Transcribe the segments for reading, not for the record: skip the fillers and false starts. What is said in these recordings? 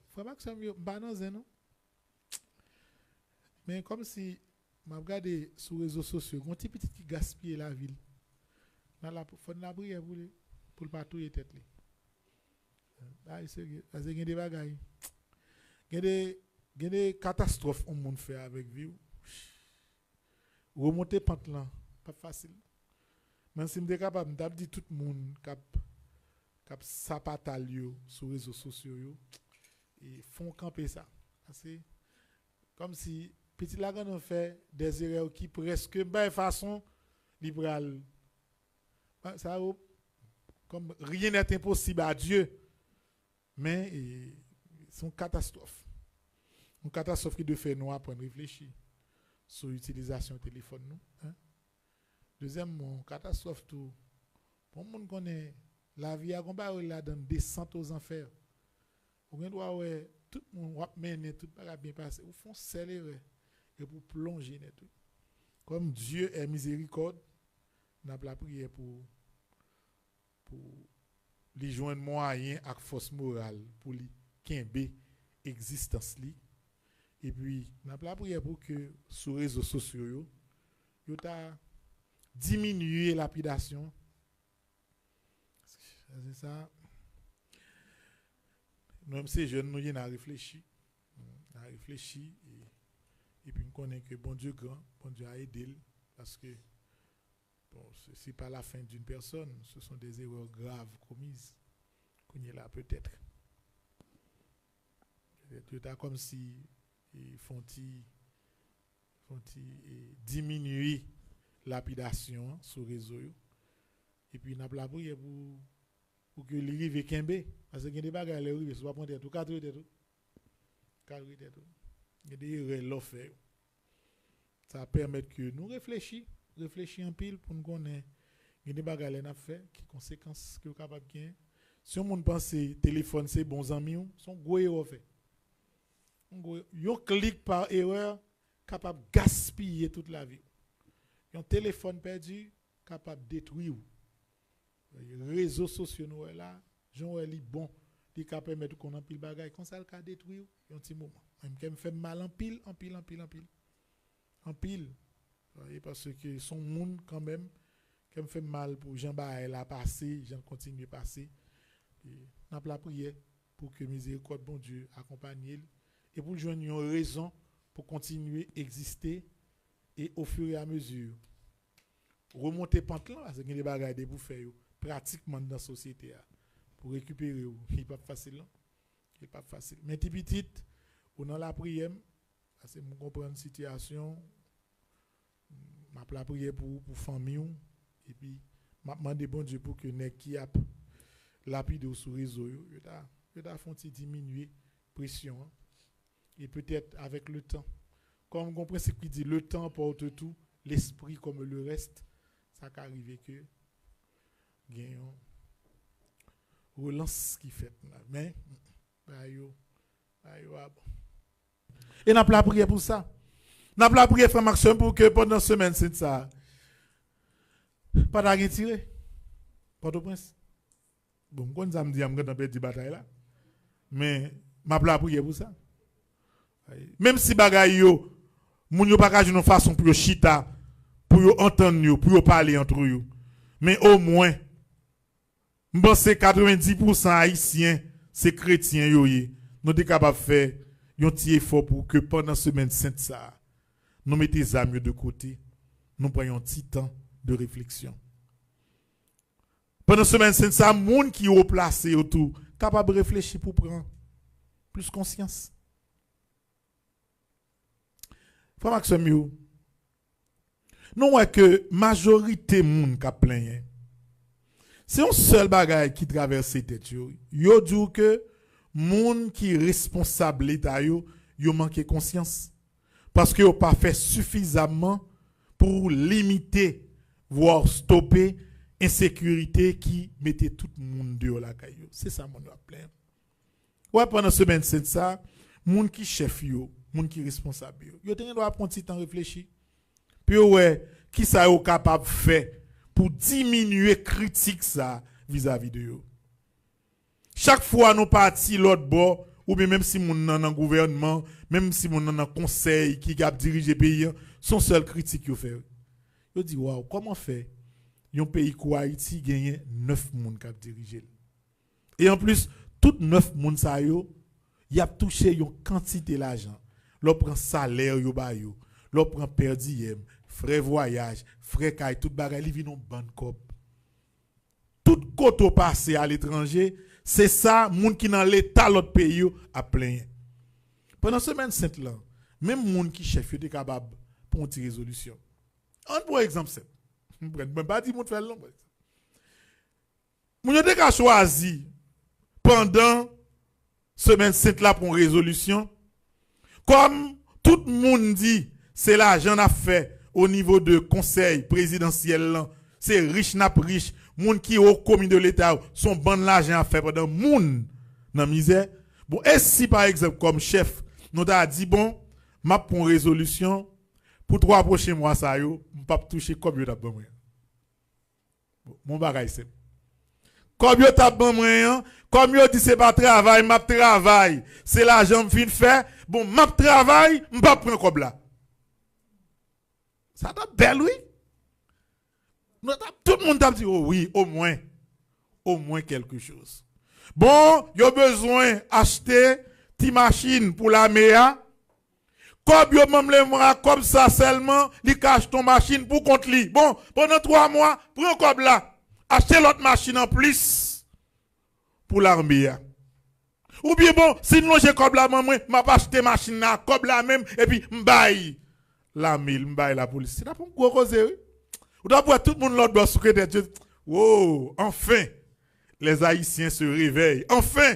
Frère Maxime, yo pas dans un non. Mais comme si m'a regardé sur les réseaux sociaux, un petit qui gaspille la ville. Dans la faut la prière pour le pas touyer tête li. Ah sérieux, parce que il y a des bagailles. Il y a des catastrophes au monde fait avec vie. Remonter pente là, pas facile. Mais si m'étais capable de dire tout le monde cap sapatal yo sur les réseaux sociaux yo et font camper ça. C'est comme si petit la grande fait des erreurs qui presque de façon libérale. Ça comme rien n'est impossible à Dieu. Mais c'est une catastrophe. Une catastrophe qui doit faire nous apprendre à réfléchir sur l'utilisation du téléphone. Nous, hein? Deuxièmement, catastrophe tout. Pour le monde connaît la vie à combat là dans descente aux enfers. On doit ouais tout le monde va mener tout va bien passer. Ou font célébrer et pour plonger dans tout. Comme Dieu est miséricorde, n'a pas la prière pour les joindre moyen avec force morale pour les kembe existence li. Et puis n'a pas la prière pour que sur les réseaux sociaux yo ta diminuer la lapidation. C'est ça. Nous ces jeunes nous y a réfléchi. Et puis nous connaissons que bon Dieu grand, bon Dieu a aidé parce que bon, ce n'est pas la fin d'une personne, ce sont des erreurs graves commises qu'on y est là peut-être. C'est comme si ils font diminuer la lapidation sur les réseaux. Et puis, nous avons la prière pour que les rives kembe. Parce qu'il y a des bagages, les rives, soit prendre tout, 4 tout. Il y a des erreurs l'offre. Ça permet que nous réfléchissions en pile pour nous connaître. Il y a des bagages à faire, qui conséquences que nous sommes capables de gagner. Si on pense que téléphone, c'est bons amis, sont gros erreurs fait. Un clic par erreur, capable de gaspiller toute la vie. Un téléphone perdu, capable de détruire. Les réseaux sociaux nous là, Jean est bon, il capable de mettre qu'on en pile bagaille, comme ça le cas détruire un petit moment. Même me fait mal en pile. En pile. Parce que son monde quand même qui me fait mal pour Jean Baël a passé, Jean continue à passer. N'a pas la prière pour que miséricorde bon Dieu accompagne et pour joindre une raison pour continuer à exister et au fur et à mesure remonter pente là parce que les bagages de pour faire pratiquement dans la société pour récupérer il n'est pas facile mais petit ou dans la prière parce que je comprends une situation m'a la prière pour famille et puis m'a demandé bon Dieu pour que nèg qui a lapide sur réseau yo ta font diminuer pression et peut-être avec le temps comme on principe qui dit le temps porte tout l'esprit comme le reste ça peut arriver que gagne relance qui fait mais et n'a pas la prière pour ça n'a pas la prière frère Maxime pour que pendant semaine c'est ça pas de retirer Port-au-Prince bon quand ça me dit am dans petite bataille là mais m'a pas la prière pour ça même si bagay yo moun yo pas ka joue façon pour chita pour yo entendre yo pour yo parler entre yo mais au moins m'pense 90% haïtiens c'est chrétiens yo nous sommes capables de faire un petit effort pour que pendant semaine sainte ça nous mettons les âmes de côté nous prenions un petit temps de réflexion pendant semaine sainte ça monde qui est placé autour capable de réfléchir pour prendre plus conscience. Frère Maxime, nous voyons que majorité moun qui plein. C'est un seul bagage qui traverse tête yo. Yo dit que moun qui responsable l'état yo manque conscience parce que yo pas fait suffisamment pour limiter voire stopper insécurité qui mettait tout le monde dehors la caillou. C'est ça mon plein. Ouais pendant semaine c'est ça, moun qui chef yo moun qui responsable yo te doit prendre petit temps réfléchir puis ouais qui ça yo capable faire pour diminuer critique ça vis-à-vis de yo chaque fois nous parti l'autre bord ou bien même si moun nan nan gouvernement, même si moun nan nan conseil qui a dirigé pays, son seul critique yo fait. Yo dit waouh, comment fait un pays comme Haïti gagne 9 moun qui a dirigé. Et en plus, tout 9 moun sa yo, y a touché une quantité d'argent. L'on prend salaire yo ba yo, l'on prend per diem, frais voyage, frais caille, tout bagay li vinn bonne cop. Tout koto passé à l'étranger, c'est ça moun qui dans l'état l'autre pays yo a plein. Pendant semaine sainte là, même moun qui chef yo te capable pour une résolution. On pour exemple c'est. Je ne pas dire moun faire long. Moun yo te ka choisi pendant semaine sainte là pour une résolution. Comme tout le monde dit, c'est l'argent à fait au niveau de conseil présidentiel. C'est riche n'a riche. Moun qui au commis de l'État sont bon l'argent à faire pendant moun dans misère. Bon, et si par exemple comme chef, nous t'a dit bon, m'a pour une résolution pour 3 prochains mois ça yo, m'pa toucher comme yo t'a bon moi. Mon bagay c'est. Comme yo t'a bon moi, comme yo dit c'est pas travail, m'a travail. C'est l'argent fin fait. Bon, m'a travail, m'pa prendre comme là. Ça t'a belle oui. Tout le monde t'a dit oh oui, au moins quelque chose. Bon, yo besoin acheter ti machine pour la MEA. Comme yo même les mois comme ça seulement, li cache ton machine pour compte li. Bon, pendant 3 mois, prends comme là. Acheter l'autre machine en plus pour l'armée. Ou bien bon, sinon j'ai comme là maman, m'a pas acheter machine là, comme là même et puis m'baille l'armée, m'baille la police. C'est là pour gros cause oui. Ou d'abord tout le monde l'autre doit secrétaire. Wow, enfin les Haïtiens se réveillent. Enfin,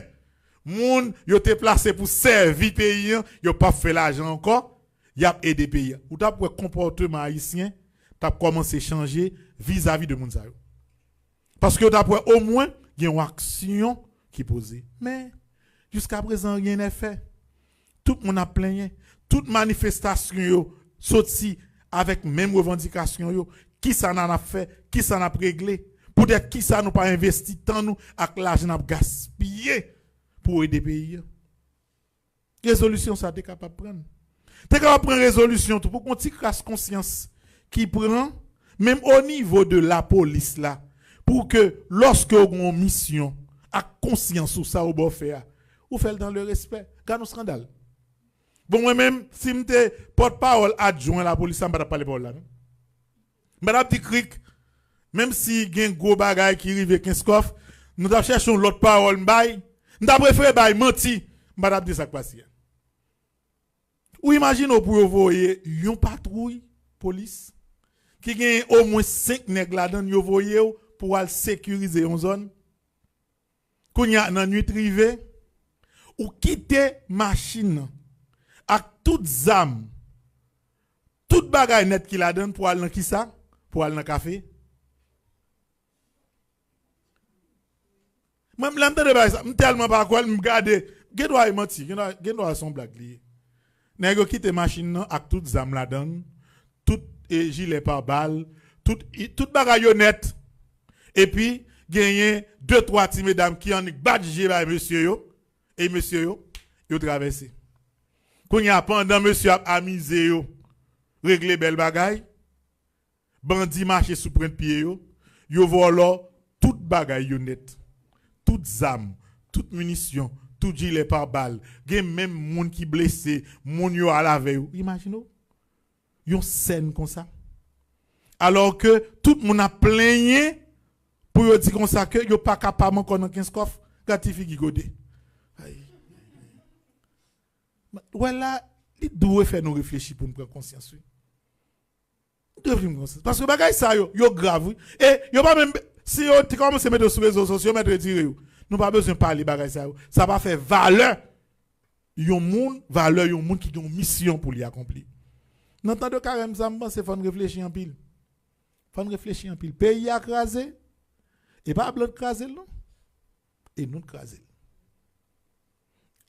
moun yo te placé pour servir pays, yo pas fait l'argent encore, y a aidé pays. Ou d'abord comportement haïtien, t'a commencé à changer vis-à-vis de moun sa yo. Parce que d'abord au moins il y a une action qui posée. Mais jusqu'à présent rien n'est fait. Tout le monde a plaigné, toute manifestation yo sorti avec même revendication yo. Qui ça n'a fait, qui ça n'a réglé, peut-être qui ça n'a pas investi tant nous avec l'argent n'a gaspillé pour aider pays. Résolution ça t'es capable de prendre. T'es capable de prendre résolution pour qu'on t'y casse conscience qui prend même au niveau de la police là pour que lorsque on a une mission à conscience sur ça au bon faire, ou fait dans le respect, car nous scandale. Bon moi même si m'te porte-parole adjoint la police ça me pas parler pour là. Madame petit cric, même si gen gros bagay qui rive 15 coffre, nous t'a cherchons l'autre parole m'bay, nous t'a préféré bay menti, madame dit ça passe. Ou imagine pour voyer yon patrouille police qui gen au moins 5 nèg là-dedans yo voyer pour aller sécuriser une zone. Kounya nan nuit rive ou quitter machine avec toutes armes, toute bagay net qui la donne pour aller dans qui ça? Pour aller dans le café. Même là, je tellement pas quoi, je regarde, je dois mentir, je dois son blague lié. Nèg quitte machine avec toutes zam la donne, tout gilet par balle, tout bagay net. Et puis gagner 2-3 petits mesdames qui en badgé par monsieur yo et monsieur yo traversé. Quand y a pendant monsieur a amusé yo, régler belle bagay. Bandi marché sous prend pied yo volo tout bagay yo net, toute zam, toute munition, tout gilet par balle, gen même moun qui blessé, moun yo à la veille. Imaginez yon scène comme ça. Alors que tout moun a plaigné pour yo dire comme ça que yo pas capable encore dans 15 coffres, gratifi qui godé. Voilà, il doit faire nous réfléchir pour nous prendre conscience. Parce que bagay ça yo grave et yo pas même si yo commence à mettre sur les réseaux sociaux mettre retirer nous pas besoin parler bagay ça va faire valeur yon moun qui a une mission pour lui accomplir. Dans temps de carême ça me pense faut réfléchir en pile. Pays a crasé et pas blanc crasé non et nous crasé.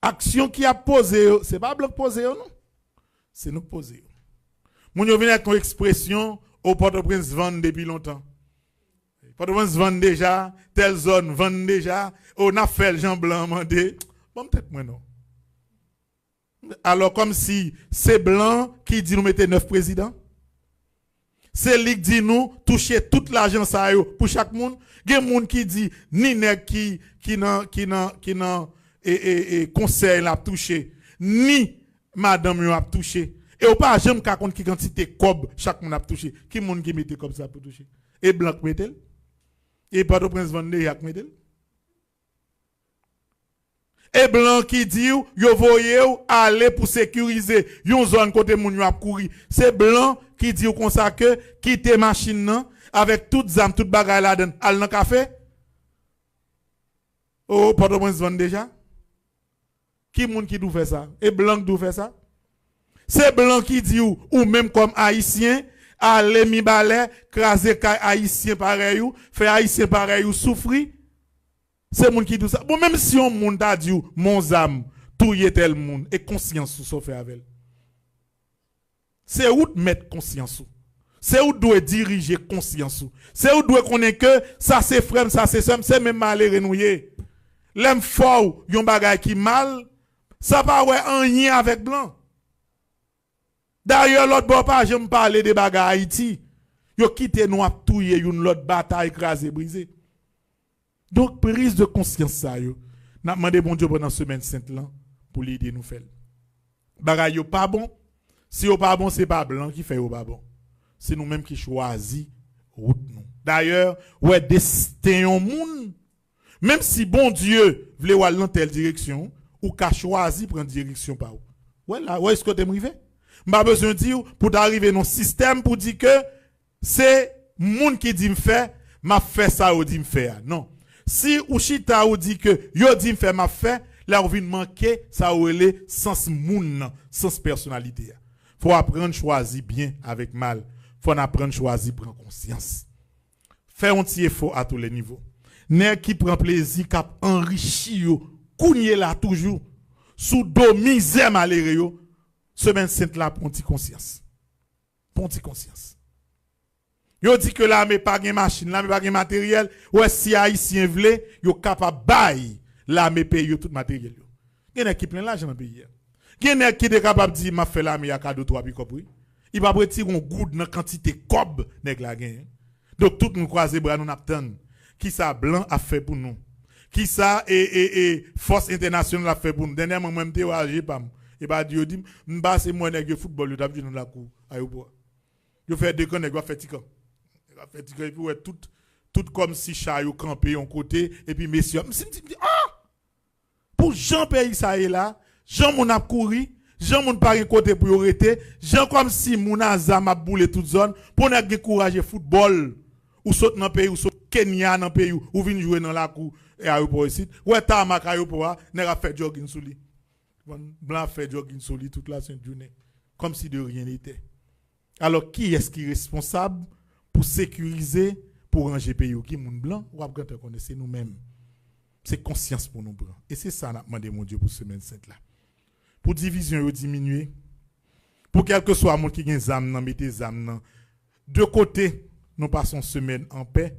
Action qui a posé c'est pas blanc posé non c'est nous posé. Moun yo vient avec une expression au Port-au-Prince vend depuis longtemps. Port-au-Prince vend déjà, telle zone vend déjà, on a fait le Jean Blanc mandé. Bon peut-être moi non. Alors, comme si c'est blanc qui dit nous mettez 9 présidents. C'est lui qui dit nous toucher toute l'argent ça yo pour chaque monde. Il y a des gens qui dit ni nèg qui nan conseil l'a touché, ni madame yo a touché. Et ou pas jamais ka compte qui quantité cob chaque monde a touché. Qui monde qui mette comme ça pour toucher? Et blanc mettel. Et pas de prince Vendée yak mettel. Et blanc qui dit yo voyez aller pour sécuriser une zone côté moun yo a courir. C'est blanc qui dit comme ça que quitter machine nan avec toutes armes toute bagaille là dedans al nan café. Oh pas de prince Vendée déjà. Qui moun qui dou fait ça? Et blanc dou fait ça? C'est blanc qui dit ou même comme haïtien aller mi balai craser haïtien pareil ou faire haïtien pareil ou souffrir. C'est moun qui dit ça. Bon même si on moun t'a dit mon âme touyer tel monde et conscience sou fait avec. C'est où mettre conscience. C'est où doit diriger conscience. C'est où doit connaître que ça c'est frère, ça c'est somme, c'est même mal renouyer. L'aime fort yon bagay qui mal, ça pas ouais en lien avec blanc. D'ailleurs, l'autre bon pas, j'aime parler de bagages Haïti. Yo quitté nous à touyer une l'autre bataille écrasée, brisée. Donc, prise de conscience ça yo. N'a demandé bon Dieu pendant semaine sainte là pour l'aider nous faire. Bagay yo pas bon. Si yo pas bon, c'est pas blanc qui fait yo pas bon. C'est nous-mêmes qui choisit route nous. D'ailleurs, ouais destin au monde. Même si bon Dieu voulait aller dans telle direction, ou qu'a choisi prendre direction par où. Ouais là, ouais est-ce que t'aimes arriver? M'a besoin de dire pour d'arriver dans système pour dire que c'est monde qui dit me faire, m'a fait ça ou dit me faire. Non. Si ou chita ou dit que yo dit me faire m'a fait, là on vient manquer ça ou les sens moun, sens personnalité. Faut apprendre choisir bien avec mal. Faut apprendre choisir prendre conscience. Faire un petit effort à tous les niveaux. Nèg qui prend plaisir cap enrichi yo, kounye là toujours sous do misère malheureux yo. Semaine sainte là pour conscience. Pour conscience. Yo dit que l'armée pas gen machine, l'armée pas gen matériel, ouais si haïtien vle, yo capable bail l'armée paye tout matériel yo. Gen qui plein l'argent dans pays. Gen qui est capable dire m'a fait l'armée à cadeau 3 pick-up oui. Il va retirer un goud dans quantité cob nèg la gen. Donc tout nous croiser bras nous attend. Qui ça blanc a fait pour nous? Qui ça et force internationale a fait pour nous? Dernièrement moi m'te agi pas. Et bah Dieu dit m'ba c'est moi nèg football yo t'a vu dans la cour aéroport. Yo fait deux quand nèg va faire tikan. Va faire tikan et puis ouais tout comme si chat yo campé en côté et puis messieurs me dit ah pour Jean pays ça est là, Jean mon a couru, Jean mon pas côté pour yo rete, Jean comme si mon azam a boulé toute zone pour nèg courage football ou saute dans pays ou saute Kenya dans pays ou vinn jouer dans la cour et aéroport ici. Ouais ta mak aéroport nèg a fait jogging sous lui. Blanc fait jogging sur lui toute la sainte journée, comme si de rien n'était. Alors, qui est-ce qui est responsable pour sécuriser, pour ranger pays qui moun blanc? Ou après, c'est nous-mêmes. C'est conscience pour nous blancs. Et c'est ça, nous demandé mon Dieu pour semaine sainte là. Pour division diminuer, pour quel que soit mon qui a des âmes, mettez des âmes. De côté, nous passons semaine en paix.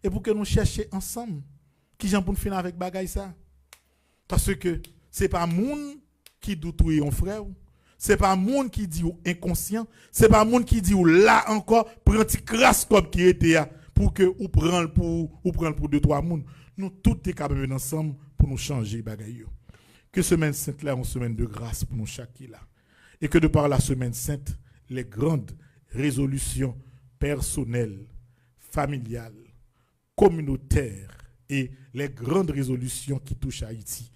Et pour que nous cherchions ensemble, qui j'en pour finir avec bagaille ça? Parce que c'est pas moun qui doute un frère, c'est pas monde qui dit ou inconscient, c'est pas monde qui dit ou là encore prend petit crasse comme qui était pour que ou prend pour deux trois monde. Nous tous est capable ensemble pour nous changer bagaille. Que semaine sainte là une semaine de grâce pour nous chaque là. Et que de par la semaine sainte, les grandes résolutions personnelles, familiales, communautaires et les grandes résolutions qui touchent Haïti